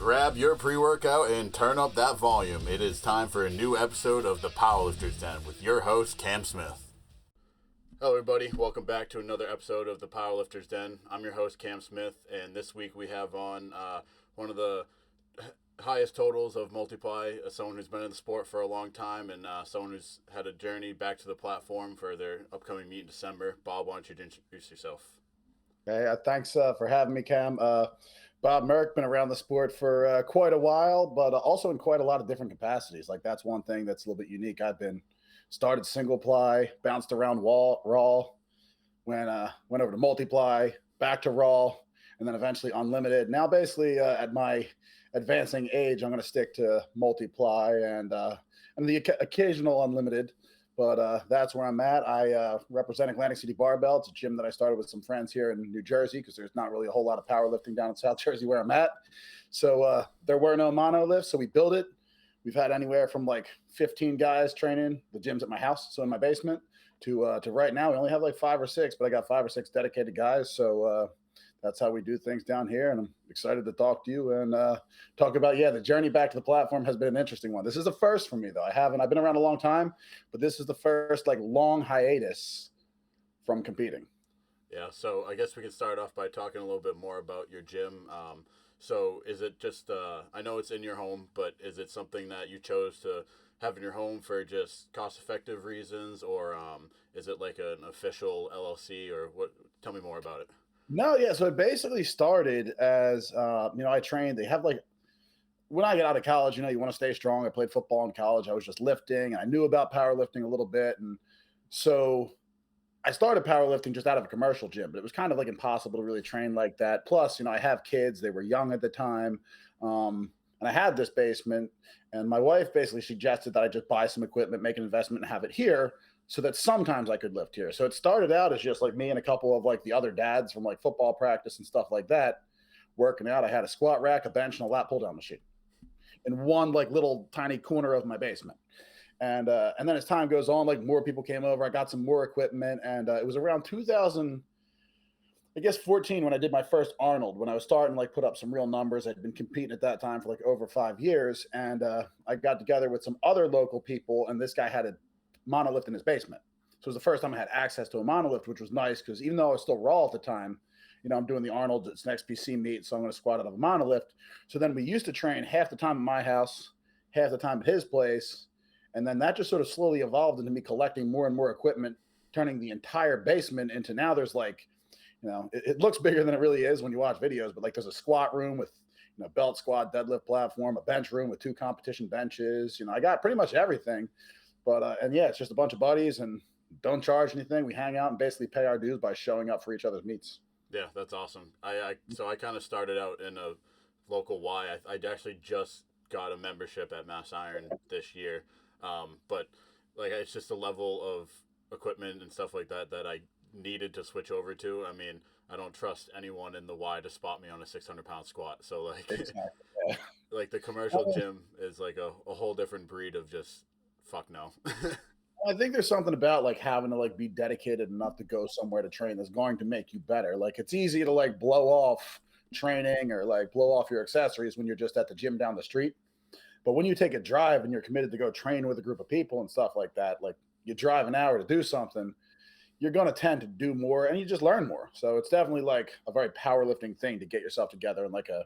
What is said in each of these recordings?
Grab your pre-workout and turn up that volume. It is time for a new episode of the Powerlifter's Den with your host, Cam Smith. Hello, everybody. Welcome back to another episode of the Powerlifter's Den. I'm your host, Cam Smith, and this week we have on one of the highest totals of multiply, someone who's been in the sport for a long time, and someone who's had a journey back to the platform for their upcoming meet in December. Bob, why don't you introduce yourself? Hey, thanks for having me, Cam. Bob Merkh, been around the sport for quite a while, but also in quite a lot of different capacities. Like, that's one thing that's a little bit unique. I've been started single ply, bounced around raw, went over to multiply, back to raw, and then eventually unlimited. Now, basically, at my advancing age, I'm going to stick to multiply and the occasional unlimited. But that's where I'm at. I represent Atlantic City Barbell. It's a gym that I started with some friends here in New Jersey because there's not really a whole lot of powerlifting down in South Jersey where I'm at. So there were no monolifts, so we built it. We've had anywhere from like 15 guys training. The gym's at my house, so in my basement, to right now we only have like 5 or 6, but I got 5 or 6 dedicated guys. So that's how we do things down here, and I'm excited to talk to you and talk about, the journey back to the platform has been an interesting one. This is the first for me, though. I've been around a long time, but this is the first like long hiatus from competing. Yeah, so I guess we can start off by talking a little bit more about your gym. So is it just, I know it's in your home, but is it something that you chose to have in your home for just cost-effective reasons, or is it like an official LLC, or what? Tell me more about it. No, yeah. So it basically started as, I trained. They have like, when I get out of college, you want to stay strong. I played football in college. I was just lifting, and I knew about powerlifting a little bit. And so I started powerlifting just out of a commercial gym, but it was kind of like impossible to really train like that. Plus, I have kids. They were young at the time. And I had this basement, and my wife basically suggested that I just buy some equipment, make an investment, and have it here, so that sometimes I could lift here. So it started out as just like me and a couple of like the other dads from like football practice and stuff like that working out. I had a squat rack, a bench, and a lat pull down machine in one like little tiny corner of my basement. And then as time goes on, like more people came over. I got some more equipment, and it was around 2014 when I did my first Arnold, when I was starting to like put up some real numbers. I'd been competing at that time for like over 5 years, and I got together with some other local people, and this guy had a monolift in his basement. So it was the first time I had access to a monolift, which was nice because even though I was still raw at the time, I'm doing the Arnold. It's an XPC meet, so I'm going to squat out of a monolift. So then we used to train half the time at my house, half the time at his place. And then that just sort of slowly evolved into me collecting more and more equipment, turning the entire basement into, now there's like, it looks bigger than it really is when you watch videos, but like there's a squat room with, belt squat, deadlift platform, a bench room with 2 competition benches. I got pretty much everything. But, it's just a bunch of buddies and don't charge anything. We hang out and basically pay our dues by showing up for each other's meets. Yeah, that's awesome. So I kind of started out in a local Y. I actually just got a membership at Mass Iron this year. But like, it's just a level of equipment and stuff like that that I needed to switch over to. I mean, I don't trust anyone in the Y to spot me on a 600-pound squat. So like, Exactly. Yeah. like the commercial gym is like a whole different breed of just fuck no. I think there's something about like having to like be dedicated enough to go somewhere to train that's going to make you better. Like, it's easy to like blow off training or like blow off your accessories when you're just at the gym down the street. But when you take a drive and you're committed to go train with a group of people and stuff like that, like you drive an hour to do something, you're going to tend to do more and you just learn more. So it's definitely like a very powerlifting thing to get yourself together in like a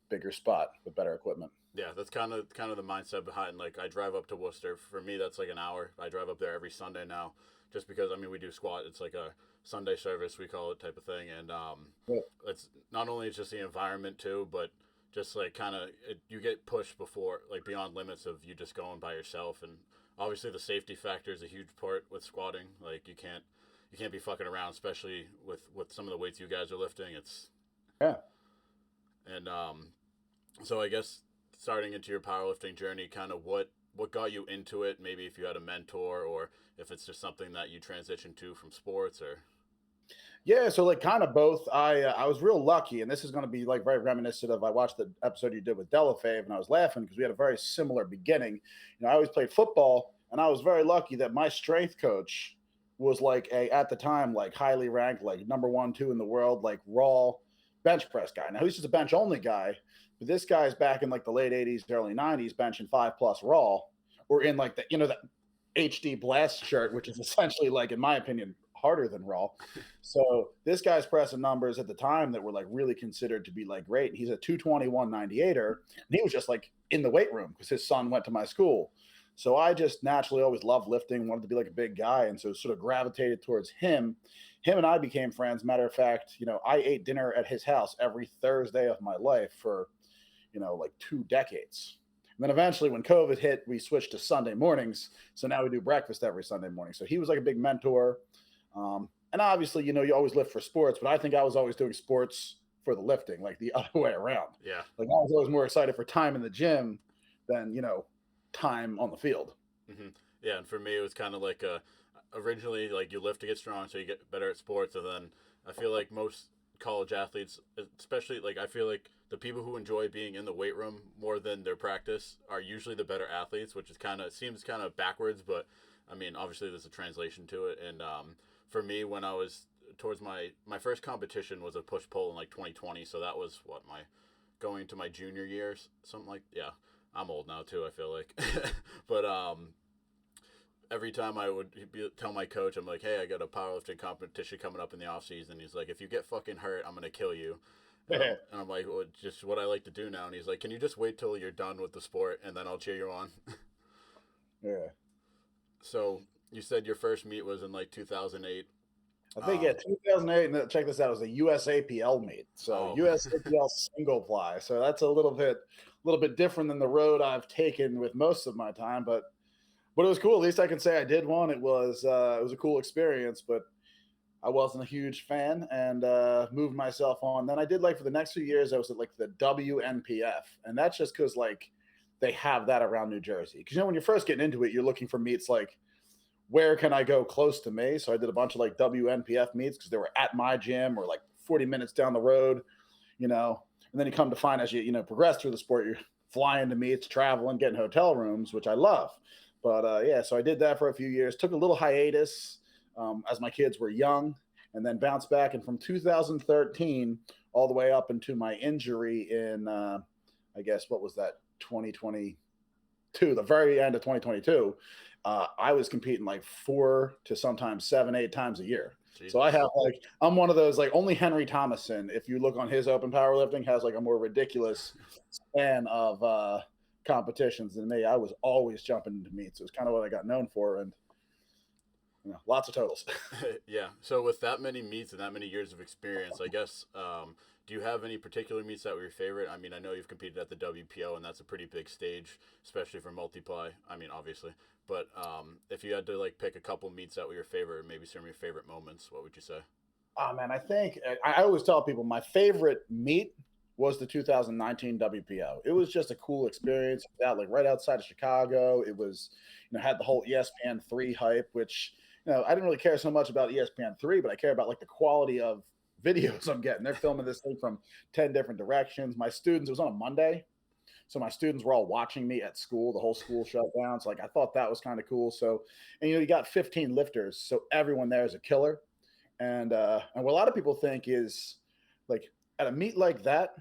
bigger spot with better equipment. Yeah, that's kind of the mindset behind, like, I drive up to Worcester. For me, that's like an hour. I drive up there every Sunday now, just because, I mean, we do squat. It's like a Sunday service, we call it, type of thing. And it's not only just the environment too, but just like kind of you get pushed before, like, beyond limits of you just going by yourself. And obviously the safety factor is a huge part with squatting. Like, you can't be fucking around, especially with some of the weights you guys are lifting. It's and so I guess starting into your powerlifting journey, kind of what got you into it? Maybe if you had a mentor, or if it's just something that you transitioned to from sports, or. Yeah, so like kind of both. I was real lucky, and this is going to be like very reminiscent of, I watched the episode you did with Delafave, and I was laughing because we had a very similar beginning. I always played football, and I was very lucky that my strength coach was like at the time, like highly ranked, like number 1, 2 in the world, like raw bench press guy. Now he's just a bench only guy, but this guy's back in like the late 80s, early 90s, benching 5+ raw, or in like the, that HD blast shirt, which is essentially like, in my opinion, harder than raw. So this guy's pressing numbers at the time that were like really considered to be like great. And he's a 221 98er. And he was just like in the weight room because his son went to my school. So I just naturally always loved lifting, wanted to be like a big guy. And so sort of gravitated towards him. Him and I became friends. Matter of fact, I ate dinner at his house every Thursday of my life for, like 2 decades. And then eventually when COVID hit, we switched to Sunday mornings. So now we do breakfast every Sunday morning. So he was like a big mentor. And obviously, you always lift for sports, but I think I was always doing sports for the lifting, like the other way around. Yeah. Like I was always more excited for time in the gym than, time on the field. Mm-hmm. Yeah. And for me, it was kind of like originally, like you lift to get strong, so you get better at sports. And then I feel like most college athletes, especially like I feel like the people who enjoy being in the weight room more than their practice are usually the better athletes, which is seems kind of backwards, but I mean, obviously there's a translation to it. And for me, when I was towards my first competition was a push pull in like 2020, so that was my going to my junior years, something like, yeah. I'm old now too, I feel like. But every time I would tell my coach, I'm like, hey, I got a powerlifting competition coming up in the off season. He's like, if you get fucking hurt, I'm gonna kill you. And I'm like, well, just what I like to do now. And he's like, can you just wait till you're done with the sport and then I'll cheer you on? Yeah. So you said your first meet was in like 2008. I think 2008. And check this out, it was a USAPL meet. So USAPL single ply. So that's a little bit different than the road I've taken with most of my time, but it was cool. At least I can say I did one. It was a cool experience, but I wasn't a huge fan and moved myself on. Then I did like for the next few years, I was at like the WNPF. And that's just because like they have that around New Jersey. Because when you're first getting into it, you're looking for meets like, where can I go close to me? So I did a bunch of like WNPF meets because they were at my gym or like 40 minutes down the road, and then you come to find as you progress through the sport, you're flying to meets, traveling, getting hotel rooms, which I love. But yeah, so I did that for a few years, took a little hiatus as my kids were young, and then bounced back. And from 2013 all the way up into my injury in, I guess, what was that, 2022, the very end of 2022, I was competing like 4 to sometimes 7, 8 times a year. Jesus. So I have like, I'm one of those, like only Henry Thomason, if you look on his open powerlifting, has like a more ridiculous span of competitions than me. I was always jumping into meets. It was kind of what I got known for, and lots of totals. Yeah. So with that many meets and that many years of experience, I guess, do you have any particular meets that were your favorite? I mean, I know you've competed at the WPO, and that's a pretty big stage, especially for multiply. I mean, obviously. But if you had to like pick a couple meets that were your favorite, maybe some of your favorite moments, what would you say? Oh man, I think I always tell people my favorite meet was the 2019 WPO. It was just a cool experience. Out like right outside of Chicago. It was, had the whole ESPN3 hype, which I didn't really care so much about ESPN3, but I care about like the quality of videos I'm getting. They're filming this thing from 10 different directions. My students, it was on a Monday. So my students were all watching me at school. The whole school shut down. So like I thought that was kind of cool. So, and you got 15 lifters. So everyone there is a killer. And what a lot of people think is like at a meet like that,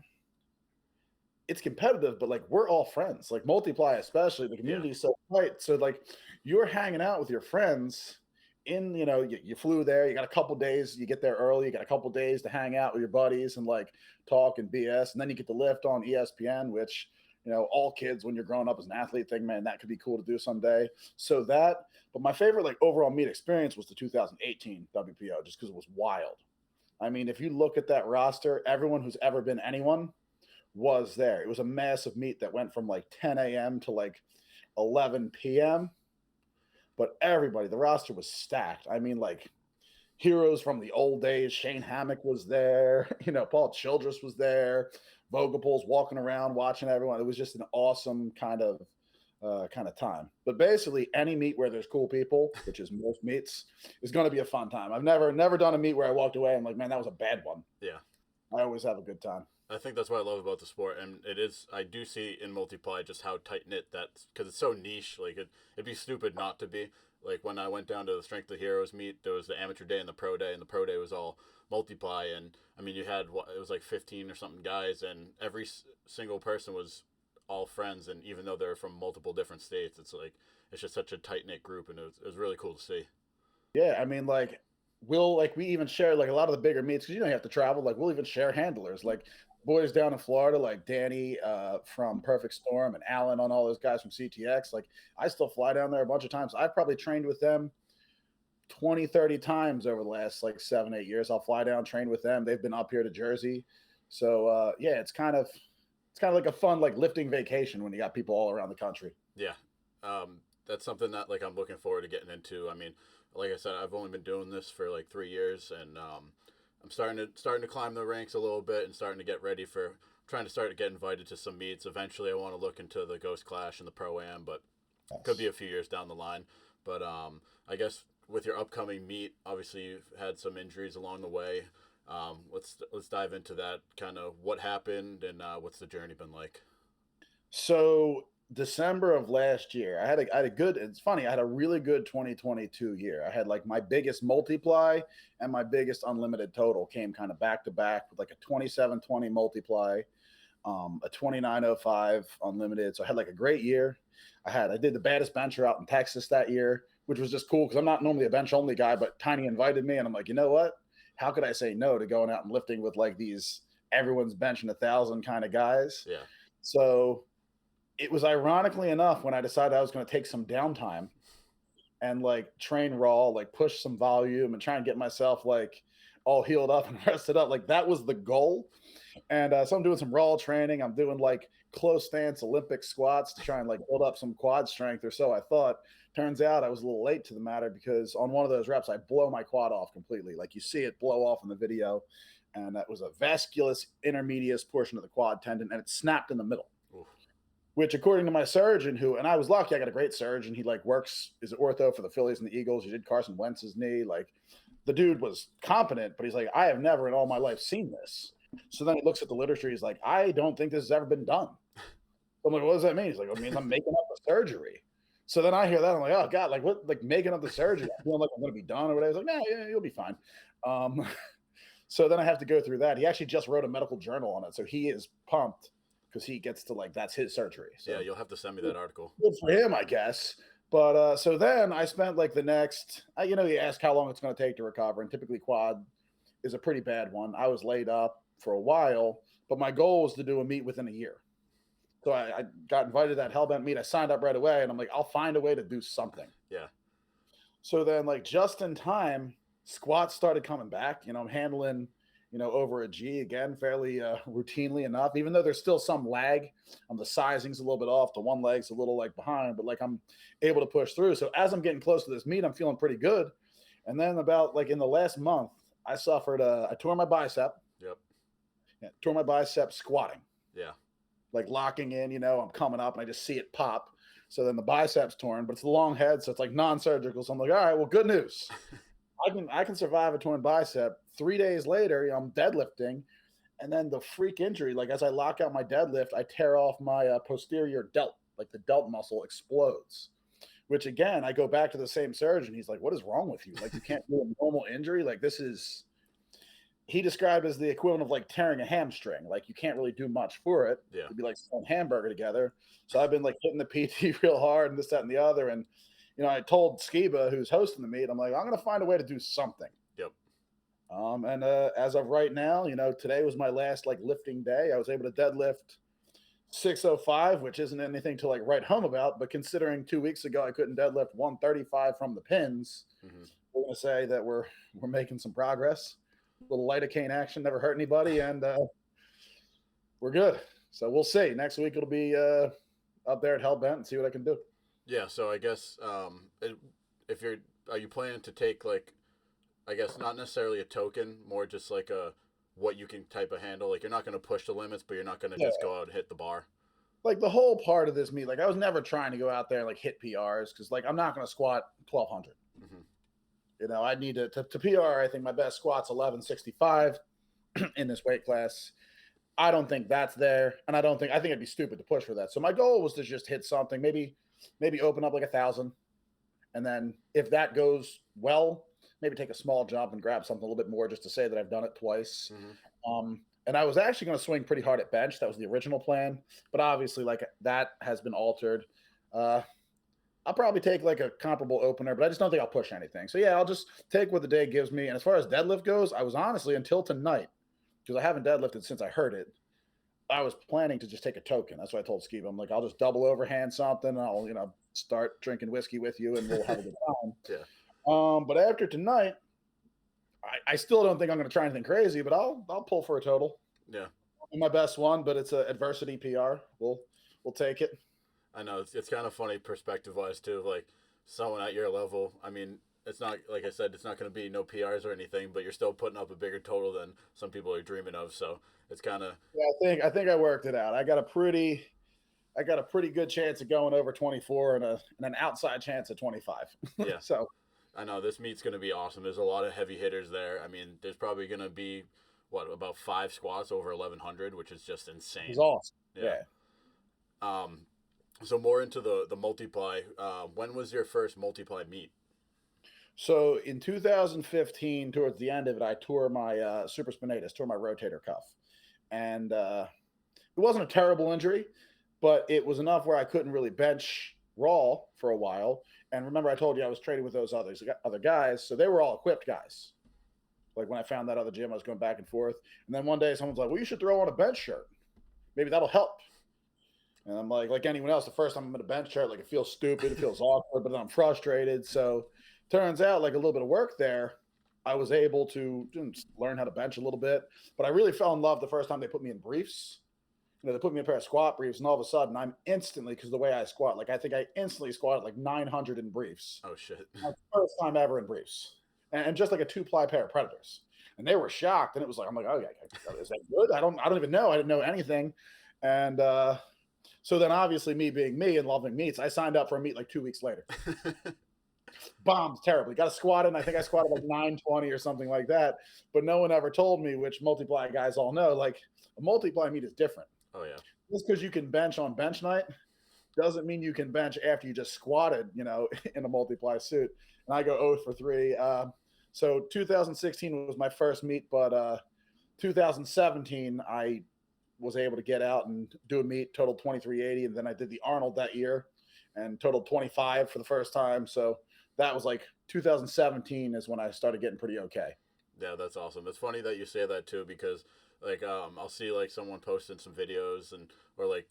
it's competitive, but like we're all friends. Like multiply, especially the community is so tight. So like you're hanging out with your friends in, you flew there, you got a couple days, you get there early, you got a couple days to hang out with your buddies and like talk and BS. And then you get to lift on ESPN, which, all kids when you're growing up as an athlete think, man, that could be cool to do someday. So that, but my favorite like overall meet experience was the 2018 WPO, just because it was wild. I mean, if you look at that roster, everyone who's ever been anyone was there. It was a massive meet that went from like 10 a.m. to like 11 p.m. But everybody, the roster was stacked. I mean, like heroes from the old days. Shane Hammock was there. Paul Childress was there. Vogelpool's walking around watching everyone. It was just an awesome kind of time. But basically, any meet where there's cool people, which is most meets, is going to be a fun time. I've never done a meet where I walked away and I'm like, man, that was a bad one. Yeah. I always have a good time. I think that's what I love about the sport, and I do see in multiply just how tight knit that's, because it's so niche. Like it'd be stupid not to be. Like when I went down to the Strength of Heroes meet, there was the amateur day and the pro day, and the pro day was all multiply. And I mean, you had it was like 15 or something guys, and every single person was all friends. And even though they're from multiple different states, it's like it's just such a tight knit group, and it was really cool to see. Yeah, I mean, like we even share like a lot of the bigger meets because you have to travel. Like we'll even share handlers. Like boys down in Florida, like Danny from Perfect Storm and Alan on all those guys from CTX. Like I still fly down there a bunch of times. I've probably trained with them 20, 30 times over the last like 7, 8 years. I'll fly down, train with them. They've been up here to Jersey. So yeah, it's kind of like a fun like lifting vacation when you got people all around the country. Yeah, that's something that like I'm looking forward to getting into. I mean, like I said, I've only been doing this for like 3 years, and I'm starting to climb the ranks a little bit and starting to get ready for trying to start to get invited to some meets. Eventually, I want to look into the Ghost Clash and the Pro Am, but Yes. could be a few years down the line. But I guess with your upcoming meet, obviously you've had some injuries along the way. Let's dive into that. Kind of what happened and what's the journey been like? So December of last year, I had a good. It's funny. I had a really good 2022 year. I had like my biggest multiply and my biggest unlimited total came kind of back to back with like a 2720 multiply, a 2905 unlimited. So I had like a great year. I did the baddest bencher out in Texas that year, which was just cool because I'm not normally a bench only guy, but Tiny invited me, and I'm like, you know what? How could I say no to going out and lifting with like these everyone's benching 1,000 kind of guys? Yeah, So it was ironically enough when I decided I was going to take some downtime and like train raw, like push some volume and try and get myself like all healed up and rested up. Like that was the goal. And so I'm doing some raw training. I'm doing like close stance Olympic squats to try and like build up some quad strength or so I thought. Turns out I was a little late to the matter because on one of those reps, I blow my quad off completely. Like you see it blow off in the video. And that was a vasculus intermedius portion of the quad tendon, and it snapped in the middle. oof, Which, according to my surgeon, and I was lucky, I got a great surgeon. He like works is ortho for the Phillies and the Eagles. He did Carson Wentz's knee. Like the dude was competent, but he's like, I have never in all my life seen this. So then he looks at the literature. He's like, I don't think this has ever been done. I'm like, what does that mean? He's like, it means I'm making up the surgery. So then I hear that. I'm like, oh God, like what? Like making up the surgery? I feel like I'm going to be done or whatever. He's like, no, yeah, you'll be fine. Um, so then I have to go through that. He actually just wrote a medical journal on it. So he is pumped because he gets to like, that's his surgery. So yeah, you'll have to send me that article. good for him, I guess. But so then I spent like the next, you ask how long it's going to take to recover. And typically quad is a pretty bad one. I was laid up for a while, but my goal was to do a meet within a year. So I got invited to that Hellbent meet. I signed up right away, and I'm like, I'll find a way to do something. Yeah, So then, like just in time, squats started coming back. I'm handling, over a G again, fairly routinely enough. Even though there's still some lag, the sizing's a little bit off. The one leg's a little like behind, but like I'm able to push through. So as I'm getting close to this meet, I'm feeling pretty good. And then about like in the last month, I suffered I tore my bicep. yep, Yeah, tore my bicep squatting. yeah, Like locking in, I'm coming up and I just see it pop. So then the biceps torn, but it's the long head, so it's like non-surgical. So I'm like, all right, well, good news. I can survive a torn bicep. 3 days later, I'm deadlifting, and then the freak injury, like as I lock out my deadlift, I tear off my posterior delt, like the delt muscle explodes. Which again, I go back to the same surgeon. He's like, "What is wrong with you? Like you can't do a normal injury. Like this is." He described as the equivalent of like tearing a hamstring. Like you can't really do much for it. yeah, It'd be like throwing hamburger together. So I've been like hitting the PT real hard and this, that, and the other. And I told Skiba, who's hosting the meet, I'm like, I'm gonna find a way to do something. yep, And as of right now, today was my last like lifting day. I was able to deadlift 605, which isn't anything to like write home about, but considering 2 weeks ago I couldn't deadlift 135 from the pins, hmm, we're gonna say that we're making some progress. A little lidocaine action never hurt anybody, and we're good. So we'll see. Next week it'll be up there at Hellbent and see what I can do. yeah. So I guess if are you planning to take like, I guess not necessarily a token, more just like a what you can type of handle. Like you're not going to push the limits, but you're not going to Yeah. just go out and hit the bar. Like the whole part of this meet, like I was never trying to go out there and like hit PRs because like I'm not going to squat 1200. Hmm. I need to PR. I think my best squat's 1165 in this weight class. I don't think that's there, and I think it'd be stupid to push for that. So my goal was to just hit something, maybe open up like 1,000, And then if that goes well, maybe take a small jump and grab something a little bit more just to say that I've done it twice. And I was actually going to swing pretty hard at bench. That was the original plan. But obviously, like that has been altered. Uh, I'll probably take like a comparable opener, but I just don't think I'll push anything. So yeah, I'll just take what the day gives me. And as far as deadlift goes, I was honestly until tonight, because I haven't deadlifted since I heard it, I was planning to just take a token. That's what I told Skeeb. I'm like, I'll just double overhand something. And I'll, start drinking whiskey with you and we'll have a good time. Yeah. But after tonight, I still don't think I'm going to try anything crazy, but I'll pull for a total. Yeah. My best one, but it's a adversity PR. We'll take it. I know it's kind of funny perspective wise too. Like someone at your level, I mean, it's not like I said, it's not going to be no PRs or anything, but you're still putting up a bigger total than some people are dreaming of. So it's kind of yeah. I think I worked it out. I got a pretty good chance of going over 24 and an outside chance of 25. Yeah. So I know this meet's going to be awesome. There's a lot of heavy hitters there. I mean, there's probably going to be about 5 squats over 1100, which is just insane. It's awesome. Yeah. So more into the multiply. When was your first multiply meet? So in 2015, towards the end of it, I tore my supraspinatus, tore my rotator cuff, and it wasn't a terrible injury, but it was enough where I couldn't really bench raw for a while. And remember, I told you I was training with those other guys, so they were all equipped guys. Like when I found that other gym, I was going back and forth. And then one day someone's like, well, you should throw on a bench shirt. Maybe that'll help. And I'm like anyone else, the first time I'm in a bench shirt, like it feels stupid, it feels awkward, but then I'm frustrated. So turns out like a little bit of work there, I was able to learn how to bench a little bit. But I really fell in love the first time they put me in briefs. They put me in a pair of squat briefs, and all of a sudden I'm instantly, because the way I squat, like I think I instantly squatted like 900 in briefs. Oh, shit. My first time ever in briefs. And just like a 2-ply pair of Predators. And they were shocked. And it was like, I'm like, oh yeah, is that good? I don't even know. I didn't know anything. And so then obviously me being me and loving meets, I signed up for a meet like 2 weeks later. Bombed terribly. Got a squat in. I think I squatted like 920 or something like that. But no one ever told me, which multiply guys all know, like a multiply meet is different. Oh yeah. Just because you can bench on bench night doesn't mean you can bench after you just squatted, in a multiply suit. And I go 0 for 3. So 2016 was my first meet, but 2017 I was able to get out and do a meet, total 2380, and then I did the Arnold that year and totaled 25 for the first time. So that was like 2017 is when I started getting pretty okay. Yeah, that's awesome. It's funny that you say that too, because like I'll see like someone posting some videos or like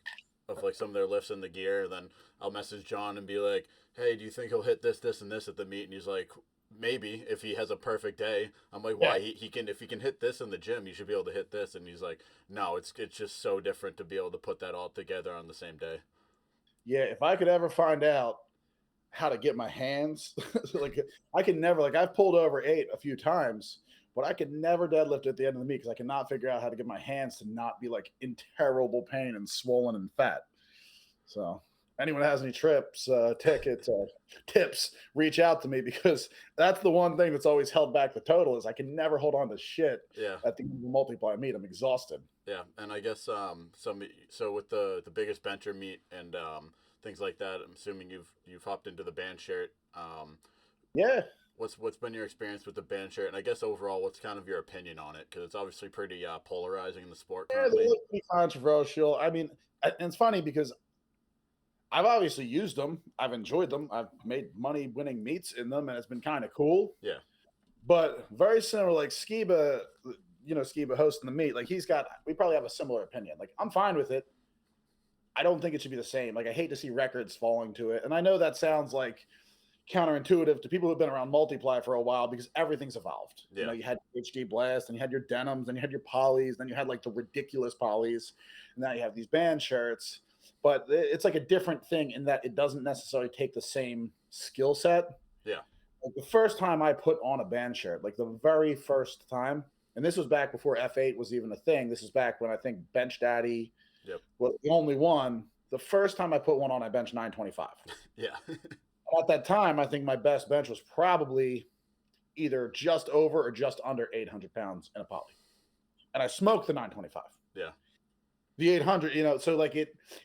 of like some of their lifts in the gear, and then I'll message John and be like, hey, do you think he'll hit this and this at the meet? And he's like, maybe, if he has a perfect day. I'm like, why? Yeah. He can, if he can hit this in the gym, you should be able to hit this. And he's like, no, it's just so different to be able to put that all together on the same day. Yeah, if I could ever find out how to get my hands, like I can never, like I've pulled over 8 a few times, but I could never deadlift at the end of the meet because I cannot figure out how to get my hands to not be like in terrible pain and swollen and fat. So anyone has any tips, reach out to me, because that's the one thing that's always held back the total is I can never hold on to shit. Yeah. At the end of the multiply meet, I'm exhausted. Yeah, and I guess so with the biggest bencher meet and things like that, I'm assuming you've hopped into the band shirt. Yeah. What's been your experience with the band shirt, and I guess overall, what's kind of your opinion on it? Because it's obviously pretty polarizing in the sport currently. Yeah, they're pretty controversial. I mean, and it's funny because I've obviously used them. I've enjoyed them. I've made money winning meets in them, and it's been kind of cool. Yeah. But very similar, like Skiba, Skiba hosting the meet, like we probably have a similar opinion. Like, I'm fine with it. I don't think it should be the same. Like, I hate to see records falling to it. And I know that sounds like counterintuitive to people who've been around multiply for a while because everything's evolved. Yeah. You had HD Blast, and you had your denims, and you had your polys, then you had like the ridiculous polys, and now you have these band shirts. But it's like a different thing in that it doesn't necessarily take the same skill set. Yeah. Like the first time I put on a band shirt, like the very first time, and this was back before F8 was even a thing. This is back when I think Bench Daddy was the only one. The first time I put one on, I benched 925. Yeah. At that time, I think my best bench was probably either just over or just under 800 pounds in a poly. And I smoked the 925. Yeah. The 800, so like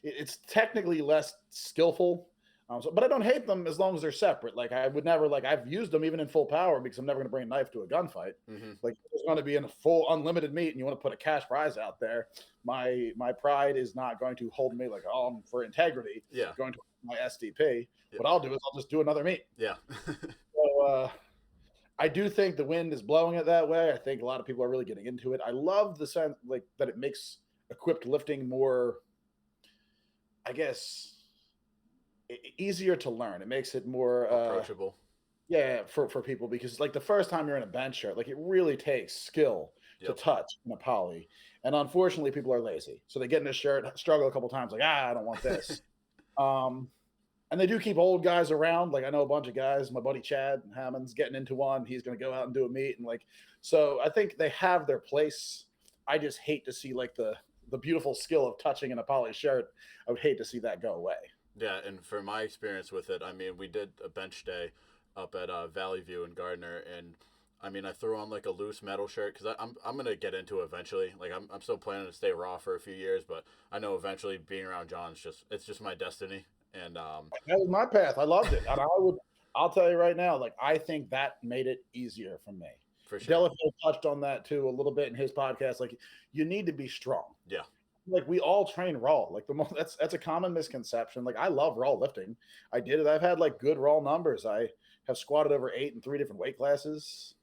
it's technically less skillful, But I don't hate them as long as they're separate. Like I would never like I've used them even in full power because I'm never going to bring a knife to a gunfight. Mm-hmm. Like it's going to be in a full unlimited meet, and you want to put a cash prize out there. My pride is not going to hold me like for integrity. Yeah. Going to my SDP. Yeah. What I'll do is I'll just do another meet. Yeah. So I do think the wind is blowing it that way. I think a lot of people are really getting into it. I love the sense like that it makes equipped lifting more, I guess, easier to learn. It makes it more Approachable. yeah, for people because like the first time you're in a bench shirt, like it really takes skill to Yep. touch in a poly, and unfortunately, people are lazy, so they get in a shirt, struggle a couple times, like I don't want this. um, and they do keep old guys around. Like I know a bunch of guys. My buddy Chad Hammond's getting into one. He's going to go out and do a meet, and like so, I think they have their place. I just hate to see like the beautiful skill of touching in a poly shirt. I would hate to see that go away. Yeah, and for my experience with it, I mean, we did a bench day up at Valley View in Gardner, and I mean, I threw on like a loose metal shirt because I'm gonna get into it eventually. Like I'm still planning to stay raw for a few years, but I know eventually being around John is just my destiny. And That was my path. I loved it, and I'll tell you right now, like I think that made it easier for me. for sure, Delafield touched on that too a little bit in his podcast. Like you need to be strong. yeah, Like we all train raw. Like that's a common misconception. Like I love raw lifting. I did it. I've had like good raw numbers. I have squatted over 8 in 3 different weight classes.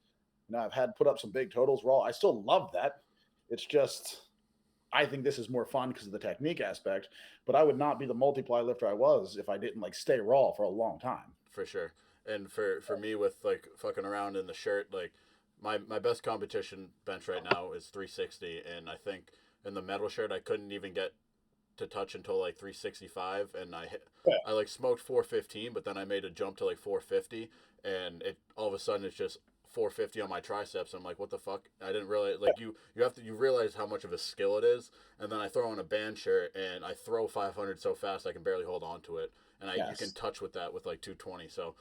You know, I've had put up some big totals raw. I still love that. It's just I think this is more fun because of the technique aspect. But I would not be the multiply lifter I was if I didn't like stay raw for a long time. for sure. And for me with like fucking around in the shirt, like my best competition bench right now is 360, and I think in the metal shirt I couldn't even get to touch until like 365, and Yeah. I like smoked 415, but then I made a jump to like 450, and it all of a sudden it's just 450 on my triceps. I'm like, what the fuck? I didn't realize like you realize how much of a skill it is, and then I throw on a band shirt and I throw 500 so fast I can barely hold on to it, and you can Yes. touch with that with like 220. So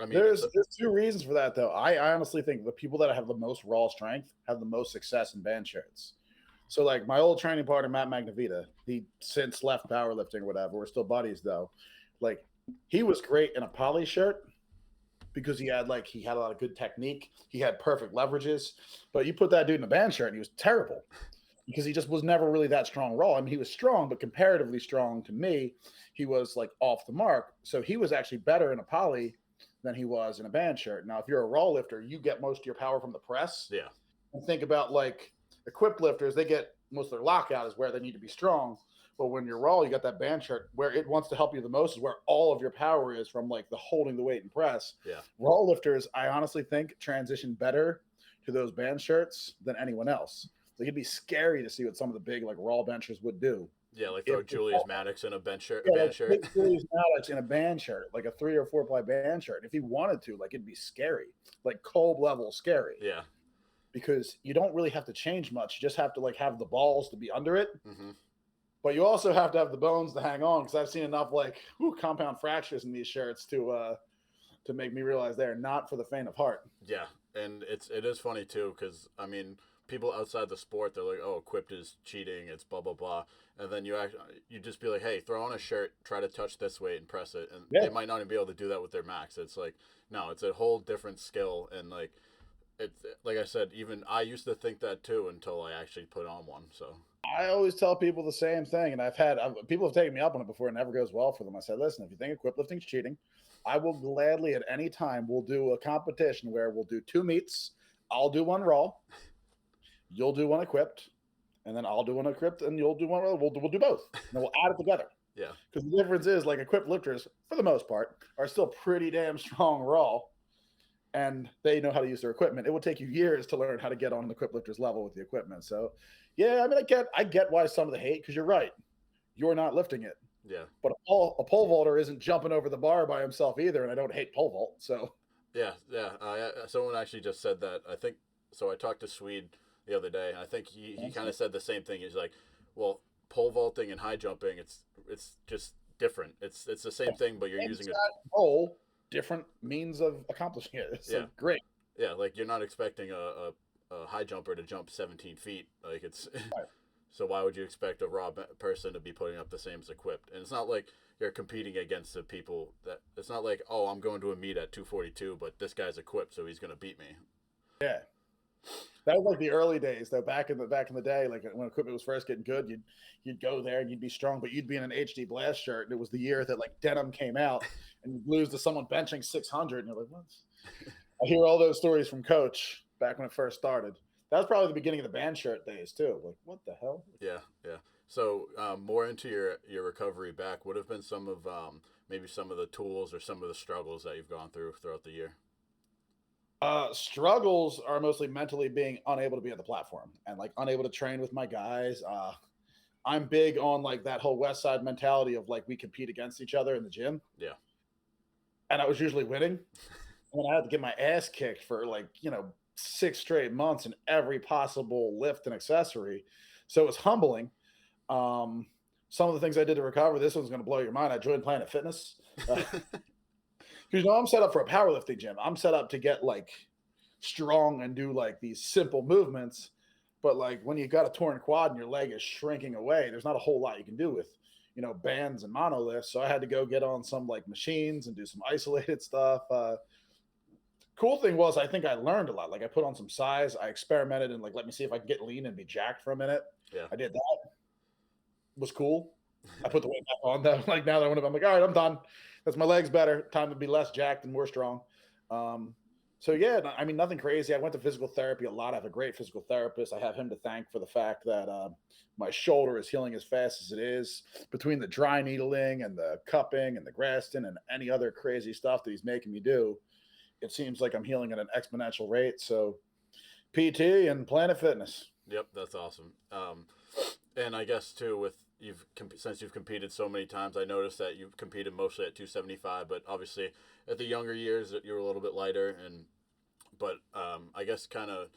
I mean, There's 2 reasons for that though. I honestly think the people that have the most raw strength have the most success in band shirts. So like my old training partner Matt Magnavita, he since left powerlifting or whatever. We're still buddies though. Like he was great in a poly shirt because he had a lot of good technique. He had perfect leverages. But you put that dude in a band shirt and he was terrible because he just was never really that strong raw. I mean, he was strong, but comparatively strong to me, he was like off the mark. So he was actually better in a poly than he was in a band shirt. Now, if you're a raw lifter, you get most of your power from the press. yeah, And think about like equipped lifters, they get most of their lockout is where they need to be strong. But when you're raw, you got that band shirt where it wants to help you the most is where all of your power is from like the holding the weight and press. yeah, Raw lifters, I honestly think transition better to those band shirts than anyone else. Like it'd be scary to see what some of the big like raw benchers would do. yeah. Like throw If Julius Maddox in a bench shirt, a yeah, band like shirt. Nick Fury's Maddox in a band shirt, like a 3 or 4 ply band shirt. If he wanted to, like it'd be scary, like cold level scary. Yeah. Because you don't really have to change much. You just have to like have the balls to be under it. Mm-hmm. But you also have to have the bones to hang on because I've seen enough like compound fractures in these shirts to make me realize they're not for the faint of heart. Yeah, and it is funny too because I mean people outside the sport they're like, oh, equipped is cheating, it's blah blah blah, and then you just be like, hey, throw on a shirt, try to touch this weight and press it, and Yeah. they might not even be able to do that with their max. It's like no, it's a whole different skill, and like it's like I said, even I used to think that too until I actually put on one. So I always tell people the same thing, and people have taken me up on it before. It never goes well for them. I said, listen, if you think equip lifting's cheating, I will gladly at any time we'll do a competition where we'll do 2 meets. I'll do one raw, you'll do one equipped, and then I'll do one equipped, and you'll do one raw. We'll do both, and then we'll add it together. yeah, Because the difference is, like equipped lifters, for the most part, are still pretty damn strong raw, and they know how to use their equipment. It will take you years to learn how to get on an equipped lifter's level with the equipment. So, yeah, I mean, I get why some of the hate because you're right, you're not lifting it. yeah, But a pole vaulter isn't jumping over the bar by himself either, and I don't hate pole vault. So yeah, yeah. Someone actually just said that. I think so. I talked to Swede the other day. I think he kind of said the same thing. He's like, well, pole vaulting and high jumping, it's just different. It's the same thing, but you're using a pole, different means of accomplishing it. It's like, great. Yeah, like you're not expecting a high jumper to jump 17 feet. Like it's Right. So why would you expect a raw person to be putting up the same as equipped? And it's not like you're competing against the people that. It's not like, oh, I'm going to a meet at 242, but this guy's equipped, so he's going to beat me. Yeah. That was like the early days, though. Back in the day, like when equipment was first getting good, you'd go there and you'd be strong, but you'd be in an HD Blast shirt, and it was the year that like denim came out, and you'd lose to someone benching 600, and you're like, what? I hear all those stories from Coach back when it first started. That was probably the beginning of the band shirt days too. Like, what the hell? Yeah, yeah. So more into your recovery back. What have been some of maybe some of the tools or some of the struggles that you've gone through throughout the year? Struggles are mostly mentally being unable to be on the platform and like unable to train with my guys. I'm big on like that whole West Side mentality of like we compete against each other in the gym, Yeah, and I was usually winning. When I had to get my ass kicked for like 6 straight months in every possible lift and accessory, so it was humbling. Um, some of the things I did to recover. This one's going to blow your mind. I joined Planet Fitness. Because I'm set up for a powerlifting gym. I'm set up to get like strong and do like these simple movements. But like when you got a torn quad and your leg is shrinking away, there's not a whole lot you can do with bands and monoliths. So I had to go get on some like machines and do some isolated stuff. Cool thing was I think I learned a lot. Like I put on some size, I experimented and like let me see if I can get lean and be jacked for a minute. yeah, I did that. It was cool. I put the weight back on though. Like now that I'm like, all right, I'm done. That's my legs better. Time to be less jacked and more strong. Um, so yeah, I mean nothing crazy. I went to physical therapy a lot. I have a great physical therapist. I have him to thank for the fact that my shoulder is healing as fast as it is between the dry needling and the cupping and the Graston and any other crazy stuff that he's making me do. It seems like I'm healing at an exponential rate. So PT and Planet Fitness. yep. That's awesome. And I guess too with since you've competed so many times, I noticed that you've competed mostly at 275, but obviously at the younger years you were a little bit lighter. And but I guess kind of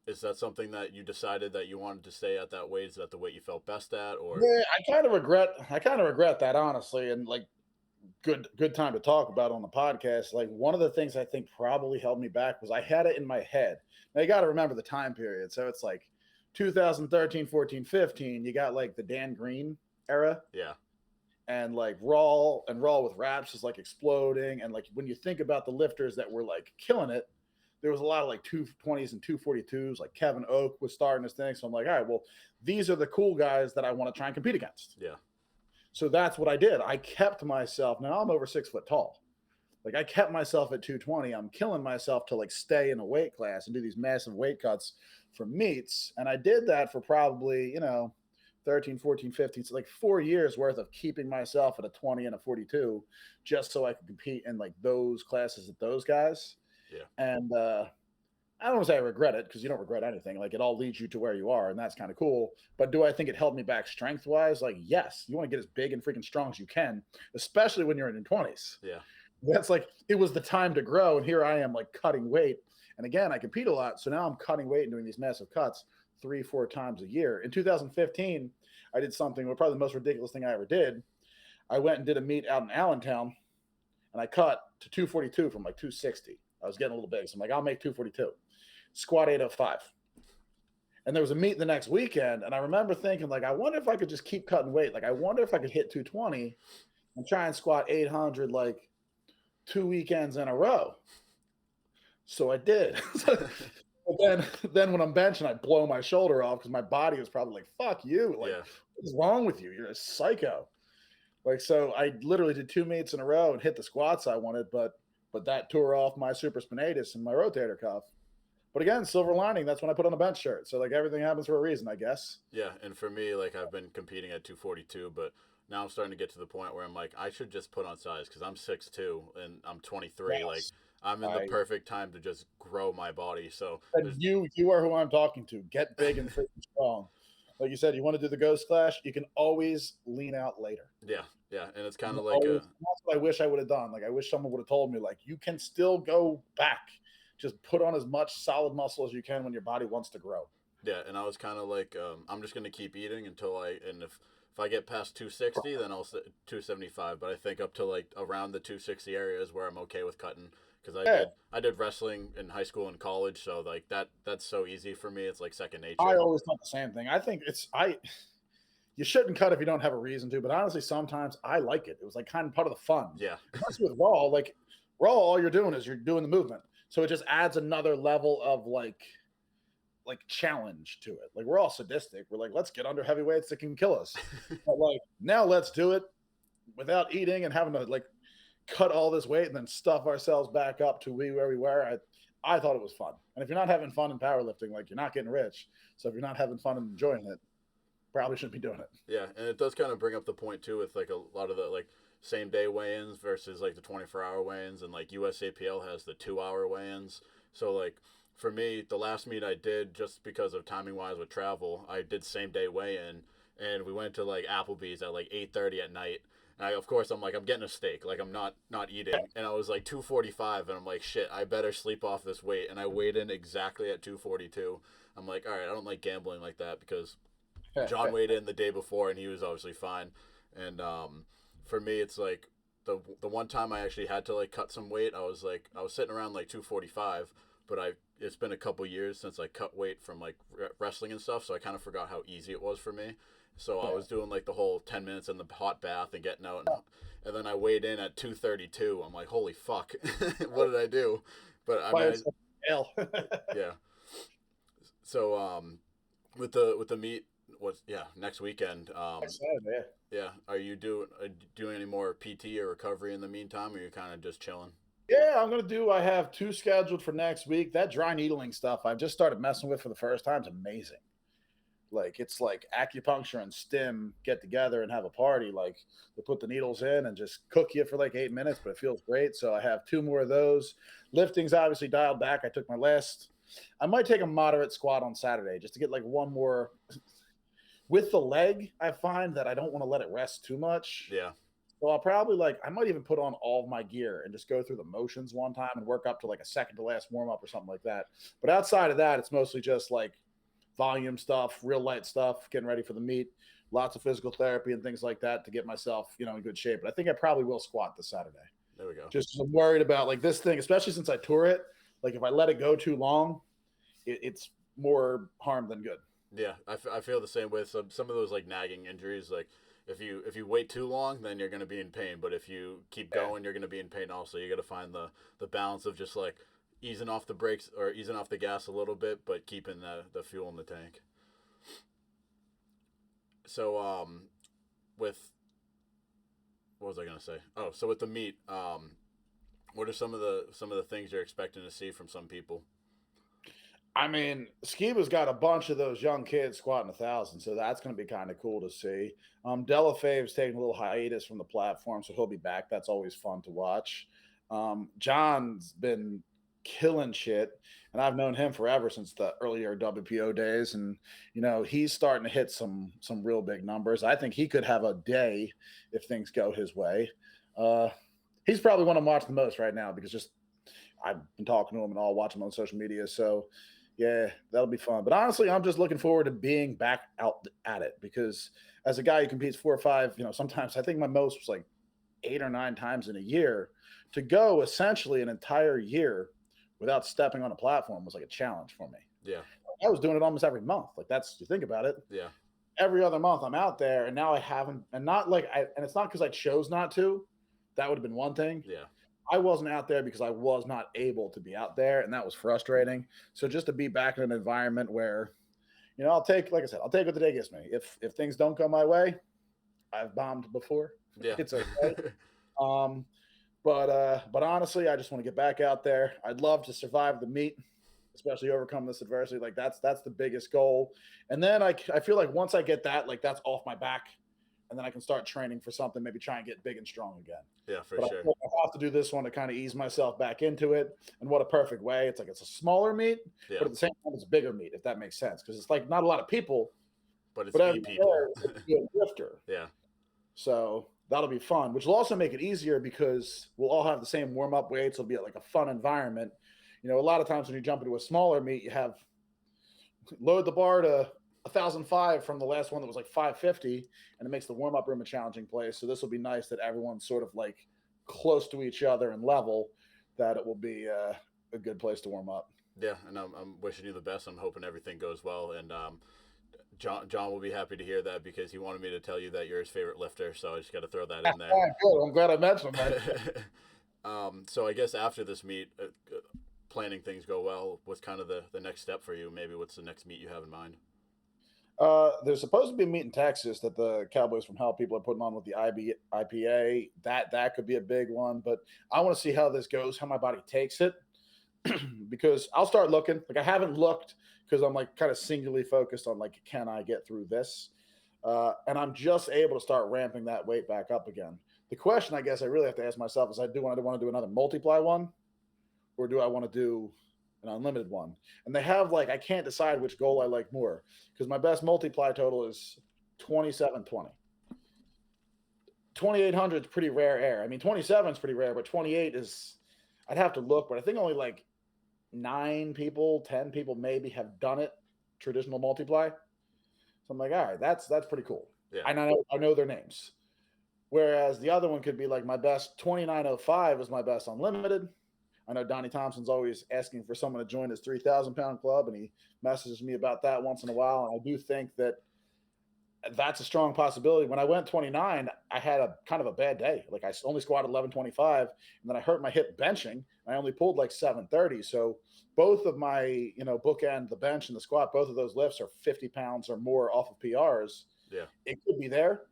is that something that you decided that you wanted to stay at that weight? Is that the weight you felt best at, or Yeah, I kind of regret that honestly, and like good time to talk about on the podcast. Like one of the things I think probably held me back was I had it in my head. Now you got to remember the time period. So it's like 2013, 14, 15. You got like the Dan Green era, yeah, and like raw with wraps is like exploding. And like when you think about the lifters that were like killing it, there was a lot of like 220s and 242s. Like Kevin Oak was starting this thing. So I'm like, all right, well, these are the cool guys that I want to try and compete against. yeah, So that's what I did. I kept myself. Now I'm over 6 foot tall. Like I kept myself at 220. I'm killing myself to like stay in a weight class and do these massive weight cuts for meets. And I did that for probably, 13, 14, 15. So like 4 years worth of keeping myself at a 20 and a 42 just so I could compete in like those classes with those guys. yeah, And I don't want to say I regret it because you don't regret anything. Like it all leads you to where you are, and that's kind of cool. But do I think it held me back strength wise? Like, yes, you want to get as big and freaking strong as you can, especially when you're in your 20s. yeah, That's like it was the time to grow, and here I am like cutting weight. And again, I compete a lot, so now I'm cutting weight and doing these massive cuts 3-4 times a year. In 2015, I did something, well, probably the most ridiculous thing I ever did. I went and did a meet out in Allentown, and I cut to 242 from like 260. I was getting a little big, so I'm like, I'll make 242. Squat 805. And there was a meet the next weekend, and I remember thinking, like, I wonder if I could just keep cutting weight. Like, I wonder if I could hit 220 and try and squat 800 like 2 weekends in a row. So I did. But then when I'm benching, I blow my shoulder off because my body was probably like, fuck you. Like, yeah, what's wrong with you? You're a psycho. Like, so I literally did 2 meets in a row and hit the squats I wanted, but that tore off my supraspinatus and my rotator cuff. But again, silver lining, that's when I put on a bench shirt. So like everything happens for a reason, I guess. yeah. And for me, like I've been competing at 242, but now I'm starting to get to the point where I'm like, I should just put on size because I'm 6'2" and I'm 23. Like Yes. I'm in the perfect time to just grow my body. So And you are who I'm talking to. Get big and freaking strong. Like you said, you want to do the ghost clash, you can always lean out later. yeah, yeah. And it's kind of like Always, that's what I wish I would have done. Like I wish someone would have told me, like, you can still go back. Just put on as much solid muscle as you can when your body wants to grow. yeah. And I was kind of like, I'm just gonna keep eating until and if If I get past 260, then 275. But I think up to like around the 260 area is where I'm okay with cutting because Yeah, I did wrestling in high school and college, so like that's so easy for me. It's like second I nature. always thought the same thing. I think you shouldn't cut if you don't have a reason to, but honestly, sometimes I like it. It was like kind of part of the fun. Yeah, Especially with Raw, like Raw, all you're doing is you're doing the movement. So it just adds another level of like challenge to it. Like we're all sadistic. We're like, let's get under heavyweights that can kill us. But like now let's do it without eating and having to like cut all this weight and then stuff ourselves back up to where we were. I thought it was fun. And if you're not having fun in powerlifting, like you're not getting rich. So if you're not having fun and enjoying it, probably shouldn't be doing it. yeah, and it does kind of bring up the point too with like a lot of the like same day weigh-ins versus like the 24-hour weigh-ins, and like USAPL has the 2 hour weigh-ins. So like for me, the last meet I did, just because of timing wise with travel, I did same day weigh-in, and we went to like Applebee's at like 8:30 at night. And of course, I'm like, I'm getting a steak, like I'm not eating, and I was like 245, and I'm like, shit, I better sleep off this weight, and I weighed in exactly at 242. I'm like, all right, I don't like gambling like that because John weighed in the day before, and he was obviously fine. And for me, it's like the one time I actually had to like cut some weight, I was sitting around like 245, but it's been a couple years since I cut weight from like wrestling and stuff, so I kind of forgot how easy it was for me. So I was doing like the whole 10 minutes in the hot bath and getting out, and then I weighed in at 232. I'm like, holy fuck, what did I do? But I mean, yeah. So with the meet was next weekend. Yeah, are you doing any more PT or recovery in the meantime, or are you kind of just chilling? Yeah, I'm gonna do. I have two scheduled for next week. That dry needling stuff I've just started messing with for the first time is amazing. Like it's like acupuncture and stim get together and have a party. Like they put the needles in and just cook you for like 8 minutes, but it feels great. So I have two more of those. Lifting's obviously dialed back. I took my last. I might take a moderate squat on Saturday just to get like one more with the leg. I find that I don't want to let it rest too much. Yeah, So I'll probably I might even put on all of my gear and just go through the motions one time and work up to like a second to last warm up or something like that. But outside of that, it's mostly just like volume stuff, real light stuff, getting ready for the meet, lots of physical therapy and things like that to get myself, in good shape. But I think I probably will squat this Saturday. there we go. Just I'm worried about like this thing, especially since I tour it. Like if I let it go too long, it's more harm than good. Yeah, I feel the same with some of those like nagging injuries. Like if you wait too long, then you're gonna be in pain. But if you keep going, you're gonna be in pain also. You got to find the balance of just like easing off the brakes or easing off the gas a little bit, but keeping the fuel in the tank. So with what was I gonna say? Oh, so with the meat, what are some of the things you're expecting to see from some people? I mean, Skiba's got a bunch of those young kids squatting 1,000, so that's going to be kind of cool to see. Delafave's taking a little hiatus from the platform, so he'll be back. That's always fun to watch. John's been killing shit, and I've known him forever since the earlier WPO days, and he's starting to hit some real big numbers. I think he could have a day if things go his way. He's probably one I'm watching the most right now because just I've been talking to him and all, watching him on social media. So yeah, that'll be fun. But honestly, I'm just looking forward to being back out at it because as a guy who competes 4 or 5, sometimes I think my most was like 8 or 9 times in a year. To go essentially an entire year without stepping on a platform was like a challenge for me. Yeah, I was doing it almost every month. Like you think about it. yeah, Every other month I'm out there, and now I haven't, and not like and it's not because I chose not to. That would have been one thing. yeah, I wasn't out there because I was not able to be out there, and that was frustrating. So just to be back in an environment where, I'll take, like I said, I'll take what the day gives me. If things don't go my way, I've bombed before. yeah. It's okay. But honestly, I just want to get back out there. I'd love to survive the meet, especially overcome this adversity. Like that's the biggest goal. And then I feel like once I get that, like that's off my back, and then I can start training for something, maybe try and get big and strong again. Yeah, for But sure. I have to do this one to kind of ease myself back into it. And what a perfect way. It's like it's a smaller meet, Yeah, but at the same time, it's a bigger meet, if that makes sense. Because it's like not a lot of people, but it's but be people. it's a lifter. Yeah, So that'll be fun, which will also make it easier because we'll all have the same warm-up weights. It'll be like a fun environment. A lot of times when you jump into a smaller meet, you have load the bar to 1,005 from the last one that was like 550, and it makes the warm up room a challenging place. So this will be nice that everyone's sort of like close to each other and level. That it will be a good place to warm up. Yeah, and I'm wishing you the best. I'm hoping everything goes well, and John will be happy to hear that because he wanted me to tell you that you're his favorite lifter. So I just got to throw that in there. Good. I'm glad I mentioned that. So I guess after this meet, planning things go well. What's kind of the next step for you? Maybe what's the next meet you have in mind? There's supposed to be a meet in Texas that the Cowboys from Hell people are putting on with the IPA. That could be a big one, but I want to see how this goes, how my body takes it, because I'll start looking. Like I haven't looked because I'm like kind of singularly focused on like, can I get through this? And I'm just able to start ramping that weight back up again. The question I guess I really have to ask myself is, I want to do another multiply one, or do I want to do an unlimited one? And they have like, I can't decide which goal I like more because my best multiply total is 2720. 2800 is pretty rare air. I mean, 27 is pretty rare, but 28 is, I'd have to look, but I think only like 10 people maybe have done it traditional multiply. So I'm like, all right, that's pretty cool. Yeah. I know their names. Whereas the other one could be like my best 2905 is my best unlimited. I know Donnie Thompson's always asking for someone to join his 3,000-pound club, and he messages me about that once in a while. And I do think that that's a strong possibility. When I went 29, I had a kind of a bad day. Like I only squatted 1125, and then I hurt my hip benching. I only pulled like 730. So both of my, bookend, the bench and the squat, both of those lifts are 50 pounds or more off of PRs. Yeah. It could be there.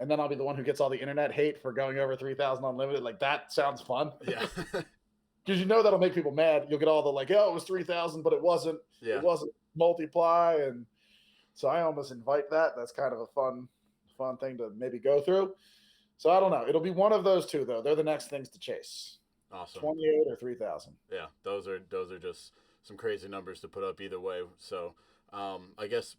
And then I'll be the one who gets all the internet hate for going over 3,000 unlimited. Like that sounds fun. Yeah. Because that'll make people mad. You'll get all the like, oh, it was 3,000, but it wasn't. Yeah. It wasn't multiply, and so I almost invite that. That's kind of a fun thing to maybe go through. So I don't know. It'll be one of those two though. They're the next things to chase. Awesome. 28 or 3,000. Yeah, those are just some crazy numbers to put up either way. So I guess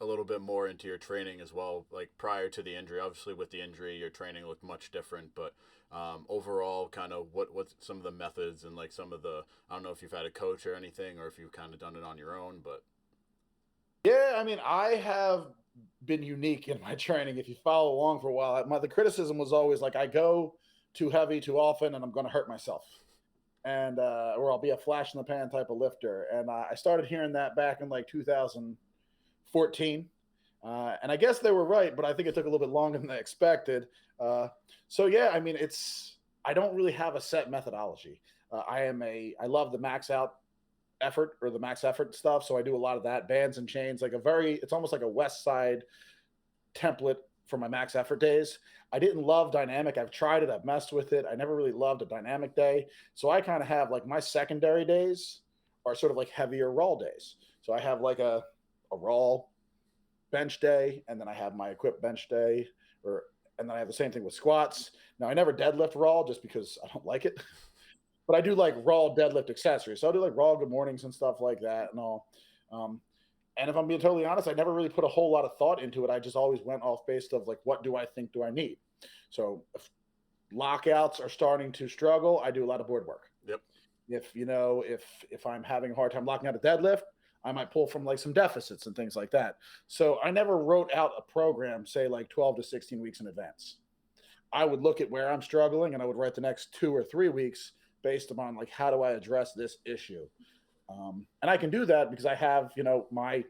a little bit more into your training as well. Like prior to the injury, obviously with the injury, your training looked much different. But overall, kind of what's some of the methods and like some of the, I don't know if you've had a coach or anything, or if you've kind of done it on your own. But yeah, I mean, I have been unique in my training. If you follow along for a while, the criticism was always like I go too heavy too often, and I'm going to hurt myself, and or I'll be a flash in the pan type of lifter. And I started hearing that back in like 2014. And I guess they were right, but I think it took a little bit longer than I expected. So yeah, I mean, I don't really have a set methodology. I love the max out effort or the max effort stuff. So I do a lot of that, bands and chains, like it's almost like a West Side template for my max effort days. I didn't love dynamic. I've tried it. I've messed with it. I never really loved a dynamic day. So I kind of have like my secondary days are sort of like heavier raw days. So I have like a raw bench day, and then I have my equipped bench day, and then I have the same thing with squats. Now I never deadlift raw just because I don't like it, but I do like raw deadlift accessories. So I'll do like raw good mornings and stuff like that and all. And if I'm being totally honest, I never really put a whole lot of thought into it. I just always went off based of like, what do I think do I need? So if lockouts are starting to struggle, I do a lot of board work. Yep. If I'm having a hard time locking out a deadlift, I might pull from like some deficits and things like that. So I never wrote out a program, say like 12 to 16 weeks in advance. I would look at where I'm struggling, and I would write the next 2 or 3 weeks based upon like, how do I address this issue? And I can do that because I have, my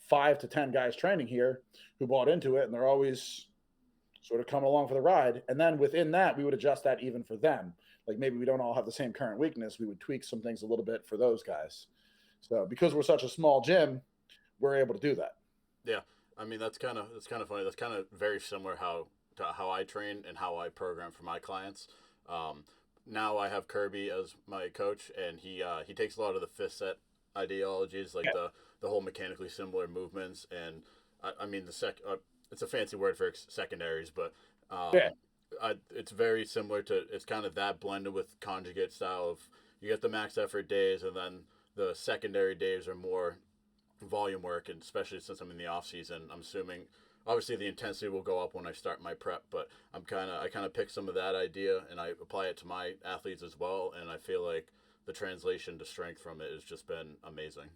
5 to 10 guys training here who bought into it, and they're always sort of coming along for the ride. And then within that, we would adjust that even for them. Like maybe we don't all have the same current weakness. We would tweak some things a little bit for those guys. So because we're such a small gym, we're able to do that. Yeah, I mean that's kind of funny. That's kind of very similar to how I train and how I program for my clients. Now I have Kirby as my coach, and he takes a lot of the fifth set ideologies, like the whole mechanically similar movements, and I mean it's a fancy word for secondaries, but it's very similar to, it's kind of that blended with conjugate style of, you get the max effort days, and then the secondary days are more volume work, and especially since I'm in the off season, I'm assuming obviously the intensity will go up when I start my prep, but I kind of pick some of that idea and I apply it to my athletes as well, and I feel like the translation to strength from it has just been amazing.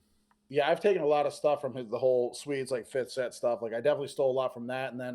Yeah, I've taken a lot of stuff from the whole Swedes like fifth set stuff. Like I definitely stole a lot from that. And then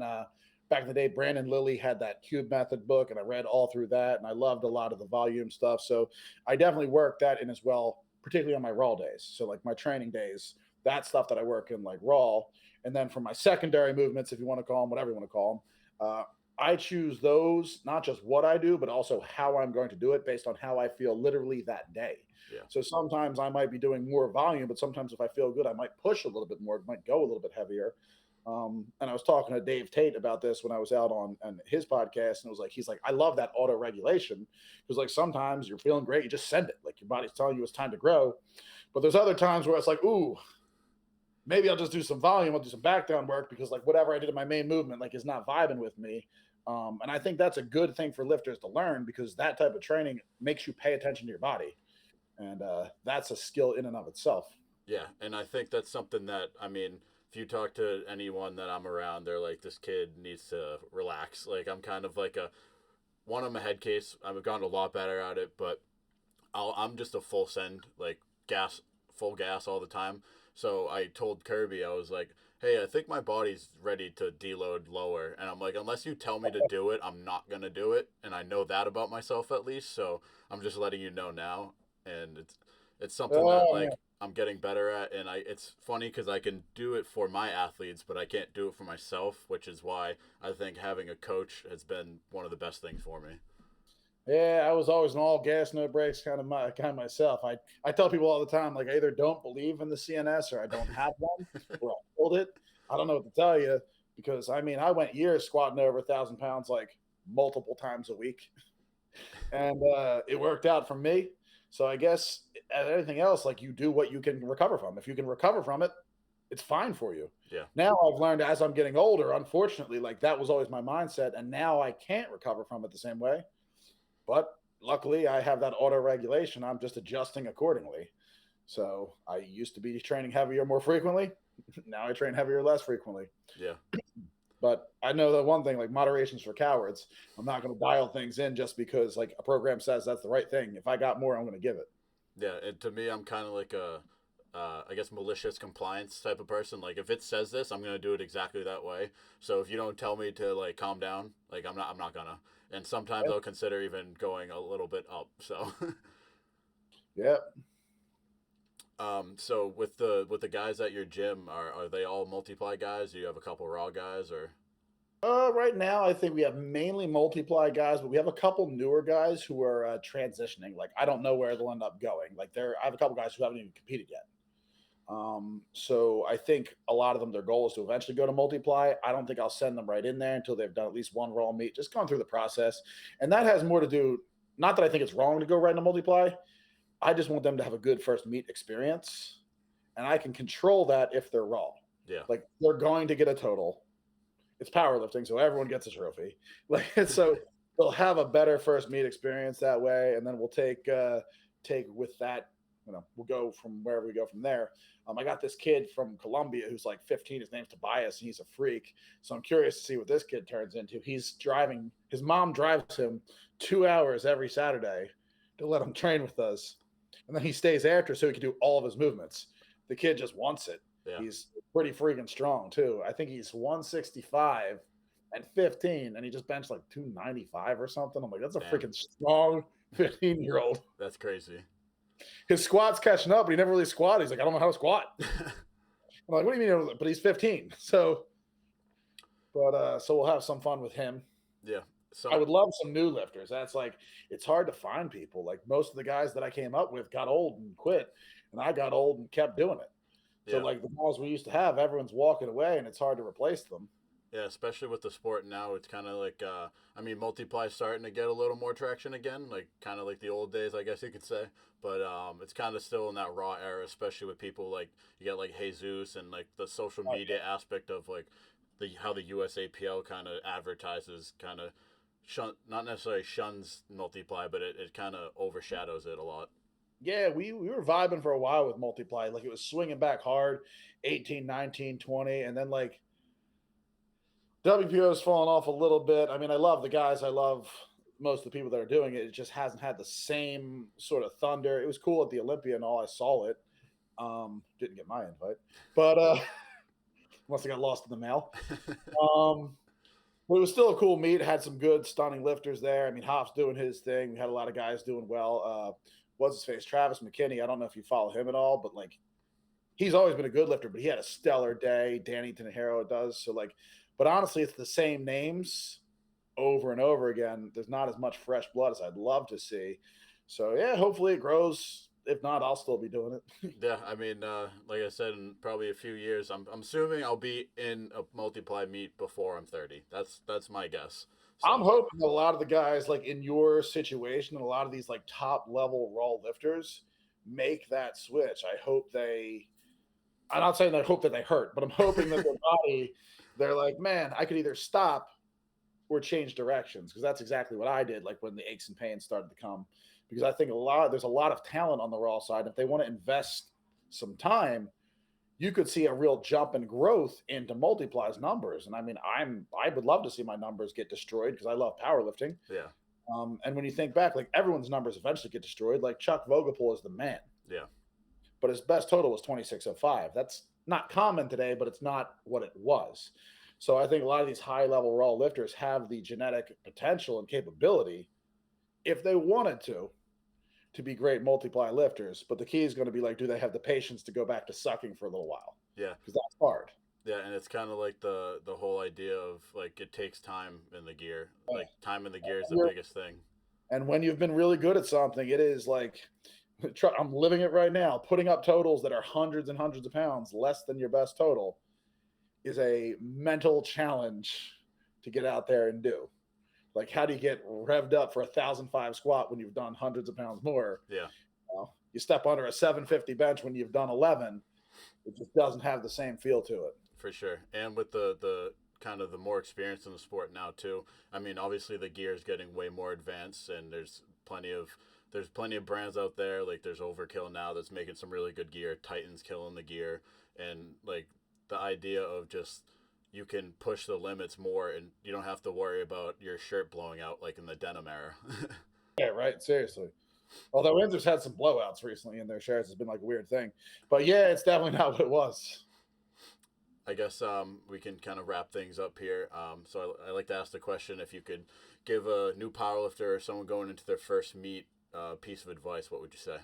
back in the day, Brandon Lilly had that cube method book, and I read all through that, and I loved a lot of the volume stuff. So I definitely worked that in as well, particularly on my raw days. So like my training days, that stuff that I work in like raw, and then for my secondary movements, if you want to call them, whatever you want to call them, I choose those not just what I do, but also how I'm going to do it based on how I feel literally that day. Yeah. So sometimes I might be doing more volume, but sometimes if I feel good, I might push a little bit more, might go a little bit heavier. And I was talking to Dave Tate about this when I was out on his podcast, and it was like he's like, I love that auto regulation because like sometimes you're feeling great, you just send it, like your body's telling you it's time to grow. But there's other times where it's like, ooh, maybe I'll just do some volume, I'll do some back down work because like whatever I did in my main movement like is not vibing with me. And I think that's a good thing for lifters to learn because that type of training makes you pay attention to your body, and that's a skill in and of itself. Yeah, and I think that's something that, I mean, if you talk to anyone that I'm around, they're like, this kid needs to relax. Like I'm kind of like a one, I'm a head case. I've gotten a lot better at it, but I'm just a full send, like gas, full gas all the time. So I told Kirby, I was like, hey, I think my body's ready to deload lower. And I'm like, unless you tell me to do it, I'm not going to do it. And I know that about myself at least. So I'm just letting you know now. And it's something that Oh, like I'm getting better at. And it's funny because I can do it for my athletes, but I can't do it for myself, which is why I think having a coach has been one of the best things for me. yeah, I was always an all gas, no brakes kind of myself. I tell people all the time, like I either don't believe in the CNS or I don't have one, or I hold it. I don't know what to tell you because I mean I went years squatting over 1,000 pounds like multiple times a week, and it worked out for me. So I guess as anything else, like you do what you can recover from. If you can recover from it, it's fine for you. Yeah. Now I've learned as I'm getting older, unfortunately, like that was always my mindset, and now I can't recover from it the same way. But luckily, I have that auto regulation. I'm just adjusting accordingly. So I used to be training heavier more frequently. Now I train heavier less frequently. Yeah. But I know that one thing, like moderation's for cowards. I'm not going to dial things in just because like a program says that's the right thing. If I got more, I'm going to give it. Yeah, and to me, I'm kind of like a, I guess malicious compliance type of person. Like if it says this, I'm gonna do it exactly that way. So if you don't tell me to like calm down, like I'm not gonna. And sometimes Yeah. I'll consider even going a little bit up. So, Yeah. so with the guys at your gym, are they all multiply guys? Do you have a couple raw guys or? Right now, I think we have mainly multiply guys, but we have a couple newer guys who are transitioning. Like, I don't know where they'll end up going. Like, I have a couple guys who haven't even competed yet. So I think a lot of them, their goal is to eventually go to multiply. I don't think I'll send them right in there until they've done at least one raw meet, just going through the process. And that has more to do, not that I think it's wrong to go right into multiply. I just want them to have a good first meet experience. And I can control that if they're raw. Yeah. Like they're going to get a total. It's powerlifting, so everyone gets a trophy. Like so they'll have a better first meet experience that way, and then we'll take with that. We'll go from wherever we go from there. I got this kid from Colombia who's like 15. His name's Tobias, and he's a freak. So I'm curious to see what this kid turns into. He's driving. His mom drives him 2 hours every Saturday to let him train with us, and then he stays after so he can do all of his movements. The kid just wants it. Yeah. He's pretty freaking strong too. I think he's 165 and 15, and he just benched like 295 or something. I'm like, that's a Damn. freaking strong 15-year-old. That's crazy. His squat's catching up, but he never really squatted. He's like, I don't know how to squat. I'm like, what do you mean? But he's 15. So we'll have some fun with him. Yeah. So I would love some new lifters. That's like, it's hard to find people. Like most of the guys that I came up with got old and quit, and I got old and kept doing it. So yeah. like the guys we used to have, everyone's walking away, and it's hard to replace them. Yeah, especially with the sport now, it's kind of like, I mean, multiply starting to get a little more traction again, like kind of like the old days, I guess you could say. But it's kind of still in that raw era, especially with people like you get like Jesus and like the social media aspect of like the how the USAPL kind of advertises, kind of not necessarily shuns multiply, but it kind of overshadows it a lot. Yeah, we were vibing for a while with multiply. Like it was swinging back hard, 18, 19, 20, and then like WPO's fallen off a little bit. I mean, I love the guys. I love most of the people that are doing it. It just hasn't had the same sort of thunder. It was cool at the Olympia and all. I saw it. Didn't get my invite, but unless I got lost in the mail. Um, but it was still a cool meet. Had some good stunning lifters there. I mean, Hoff's doing his thing. We had a lot of guys doing well. What's his face? Travis McKinney. I don't know if you follow him at all, but like he's always been a good lifter, but he had a stellar day. Danny Tenejero does. So like, but honestly, it's the same names over and over again. There's not as much fresh blood as I'd love to see. So yeah, hopefully it grows. If not, I'll still be doing it. Yeah, I mean, like I said, in probably a few years, I'm assuming I'll be in a multiply meet before I'm 30. That's my guess. I'm So hoping a lot of the guys like in your situation and a lot of these like top level raw lifters make that switch. I hope they I'm not saying I hope that they hurt, but I'm hoping that their body, they're like, man, I could either stop or change directions because that's exactly what I did. Like when the aches and pains started to come, because I think there's a lot of talent on the raw side. If they want to invest some time, you could see a real jump in growth into multiplies numbers. And I mean, I would love to see my numbers get destroyed because I love powerlifting. yeah, And when you think back, like everyone's numbers eventually get destroyed. Like Chuck Vogel is the man, yeah, but his best total was 2605. That's not common today, but it's not what it was. So I think a lot of these high level raw lifters have the genetic potential and capability, if they wanted to be great multiply lifters. But the key is going to be like, do they have the patience to go back to sucking for a little while? yeah. Because that's hard. Yeah, and it's kind of like the whole idea of like it takes time in the gear. Like time in the gear is the biggest thing. And when you've been really good at something, it is like I'm living it right now. Putting up totals that are hundreds and hundreds of pounds less than your best total is a mental challenge to get out there and do. Like, how do you get revved up for 1,005 squat when you've done hundreds of pounds more? Yeah, You step under a 750 bench when you've done 11. It just doesn't have the same feel to it. for sure. And with the kind of the more experience in the sport now too. I mean, obviously the gear is getting way more advanced, and there's plenty of brands out there. Like there's Overkill now that's making some really good gear. Titan's killing the gear, and like the idea of just you can push the limits more, and you don't have to worry about your shirt blowing out like in the denim era. Yeah, right. Seriously. Although Windsor's had some blowouts recently in their shares, has been like a weird thing. But yeah, it's definitely not what it was. I guess we can kind of wrap things up here. So I like to ask the question: if you could give a new powerlifter or someone going into their first meet piece of advice, what would you say?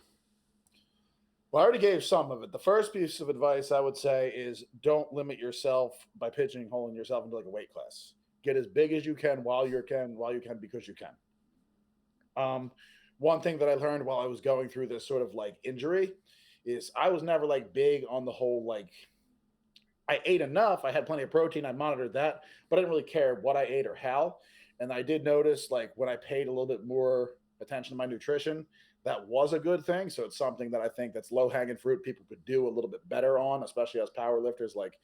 Well, I already gave some of it. The first piece of advice I would say is don't limit yourself by pigeonholing yourself into like a weight class. Get as big as you can while you can because you can. One thing that I learned while I was going through this sort of like injury is I was never like big on the whole like I ate enough, I had plenty of protein, I monitored that, but I didn't really care what I ate or how. And I did notice like when I paid a little bit more attention to my nutrition, that was a good thing. So it's something that I think that's low hanging fruit people could do a little bit better on, especially as power lifters. Like,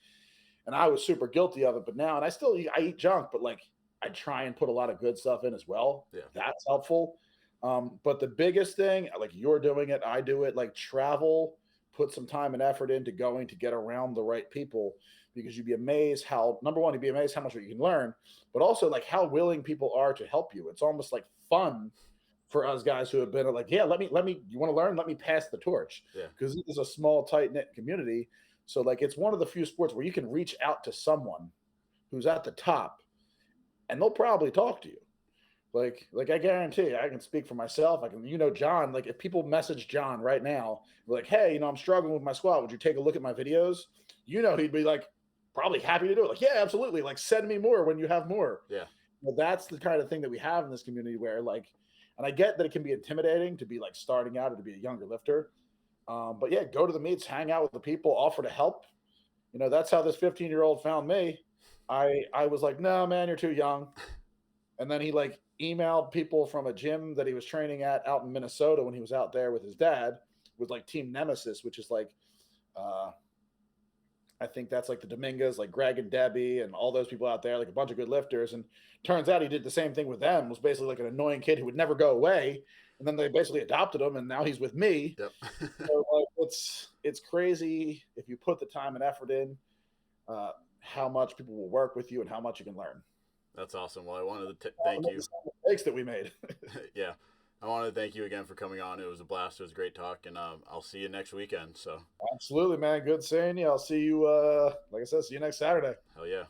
and I was super guilty of it, but now, and I eat junk, but like I try and put a lot of good stuff in as well. Yeah, That's helpful. But the biggest thing, like you're doing it, I do it, like travel, put some time and effort into going to get around the right people because you'd be amazed how, number one, you'd be amazed how much you can learn, but also like how willing people are to help you. It's almost like fun for us guys who have been like, yeah, you want to learn? Let me pass the torch. yeah, Because it is a small, tight knit community. So like it's one of the few sports where you can reach out to someone who's at the top and they'll probably talk to you. Like I guarantee you, I can speak for myself. I can, John, like if people message John right now, like, hey, I'm struggling with my squat. Would you take a look at my videos? He'd be like, probably happy to do it. Like, yeah, absolutely. Like send me more when you have more. yeah. Well, that's the kind of thing that we have in this community where like, and I get that it can be intimidating to be like starting out or to be a younger lifter. But yeah, go to the meets, hang out with the people, offer to help. That's how this 15-year-old found me. I was like, no, man, you're too young. And then he like emailed people from a gym that he was training at out in Minnesota when he was out there with his dad with like Team Nemesis, which is like, I think that's like the Dominguez, like Greg and Debbie and all those people out there, like a bunch of good lifters. And turns out he did the same thing with them, was basically like an annoying kid who would never go away. And then they basically adopted him and now he's with me. Yep. So like, it's crazy if you put the time and effort in, how much people will work with you and how much you can learn. That's awesome. Well, I wanted to thank you. Mistakes that we made. Yeah. I want to thank you again for coming on. It was a blast. It was a great talk, and I'll see you next weekend. So Absolutely, man. Good seeing you. I'll see you. Like I said, see you next Saturday. hell yeah.